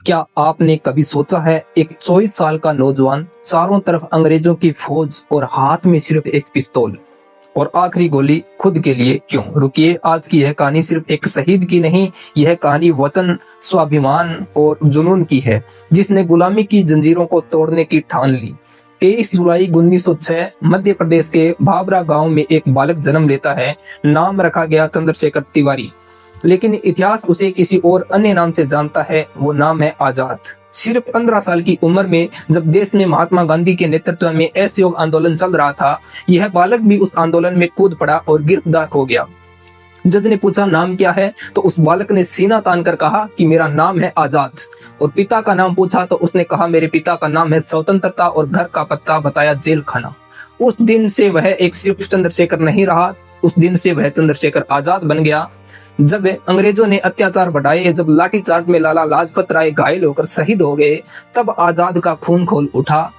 क्या आपने कभी सोचा है एक 24 साल का नौजवान, चारों तरफ अंग्रेजों की फौज और हाथ में सिर्फ एक पिस्तौल, और आखिरी गोली खुद के लिए क्यों? रुकिए, आज की यह कहानी सिर्फ एक शहीद की नहीं, यह कहानी वतन, स्वाभिमान और जुनून की है, जिसने गुलामी की जंजीरों को तोड़ने की ठान ली। 23 जुलाई 1906 मध्य प्रदेश के भाबरा गांव में एक बालक जन्म लेता है। नाम रखा गया चंद्रशेखर तिवारी, लेकिन इतिहास उसे किसी और अन्य नाम से जानता है। वो नाम है आजाद। सिर्फ 15 साल की उम्र में जब देश में महात्मा गांधी के नेतृत्व में असहयोग आंदोलन चल रहा था, यह बालक भी उस आंदोलन में कूद पड़ा और गिरफ्तार हो गया। जज ने पूछा नाम क्या है, तो उस बालक ने सीना तान कर कहा कि मेरा नाम है आजाद। और पिता का नाम पूछा तो उसने कहा मेरे पिता का नाम है स्वतंत्रता, और घर का पत्ता बताया जेल खाना। उस दिन से वह एक सिर्फ चंद्रशेखर नहीं रहा, उस दिन से वह चंद्रशेखर आजाद बन गया। जब अंग्रेजों ने अत्याचार बढ़ाए, जब लाठीचार्ज में लाला लाजपत राय घायल होकर शहीद हो गए, तब आजाद का खून खोल उठा।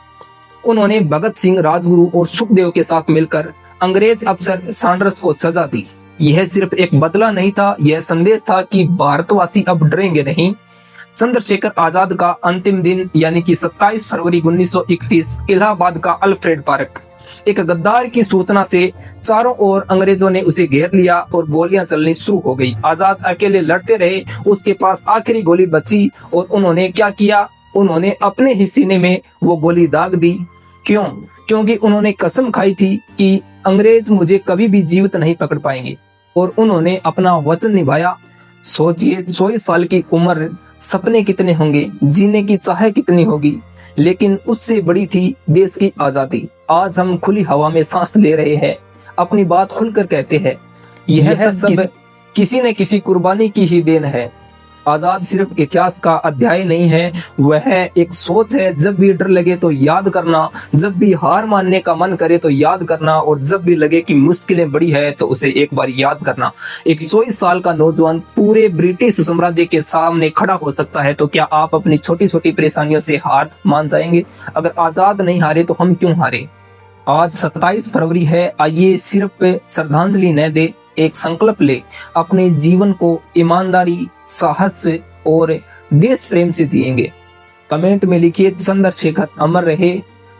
उन्होंने भगत सिंह, राजगुरु और सुखदेव के साथ मिलकर अंग्रेज अफसर सैंडर्स को सजा दी। यह सिर्फ एक बदला नहीं था, यह संदेश था कि भारतवासी अब डरेंगे नहीं। चंद्रशेखर आजाद का अंतिम दिन यानी कि 27 फरवरी 1931 इलाहाबाद का अल्फ्रेड पार्क। एक गद्दार की सूचना से चारों ओर अंग्रेजों ने उसे घेर लिया और गोलियां चलनी शुरू हो गई। आजाद अकेले लड़ते रहे, उसके पास आखिरी गोली बची और उन्होंने क्या किया, उन्होंने अपने ही सीने में वो गोली दाग दी। क्यों? क्योंकि उन्होंने कसम खाई थी कि अंग्रेज मुझे कभी भी जीवित नहीं पकड़ पाएंगे, और उन्होंने अपना वचन निभाया। सोचिए, 24 साल की उम्र, सपने कितने होंगे, जीने की चाह कितनी होगी, लेकिन उससे बड़ी थी देश की आजादी। आज हम खुली हवा में सांस ले रहे हैं, अपनी बात खुलकर कहते हैं। यह सब किसी न किसी कुर्बानी की ही देन है। आजाद सिर्फ इतिहास का अध्याय नहीं है, वह एक सोच है। जब भी डर लगे तो याद करना, जब भी हार मानने का मन करे तो याद करना, और जब भी लगे कि मुश्किलें बड़ी है तो उसे एक बार याद करना। एक 24 साल का नौजवान पूरे ब्रिटिश साम्राज्य के सामने खड़ा हो सकता है, तो क्या आप अपनी छोटी छोटी परेशानियों से हार मान जाएंगे? अगर आजाद नहीं हारे तो हम क्यों हारे? आज 27 फरवरी है, आइए सिर्फ श्रद्धांजलि न दे, एक संकल्प ले, अपने जीवन को ईमानदारी, साहस और देश प्रेम से जिएंगे। कमेंट में लिखिए चंद्रशेखर अमर रहे।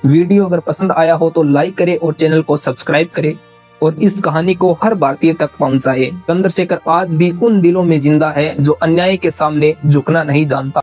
वीडियो अगर पसंद आया हो तो लाइक करें और चैनल को सब्सक्राइब करें, और इस कहानी को हर भारतीय तक पहुंचाए। चंद्रशेखर आज भी उन दिलों में जिंदा है जो अन्याय के सामने झुकना नहीं जानता।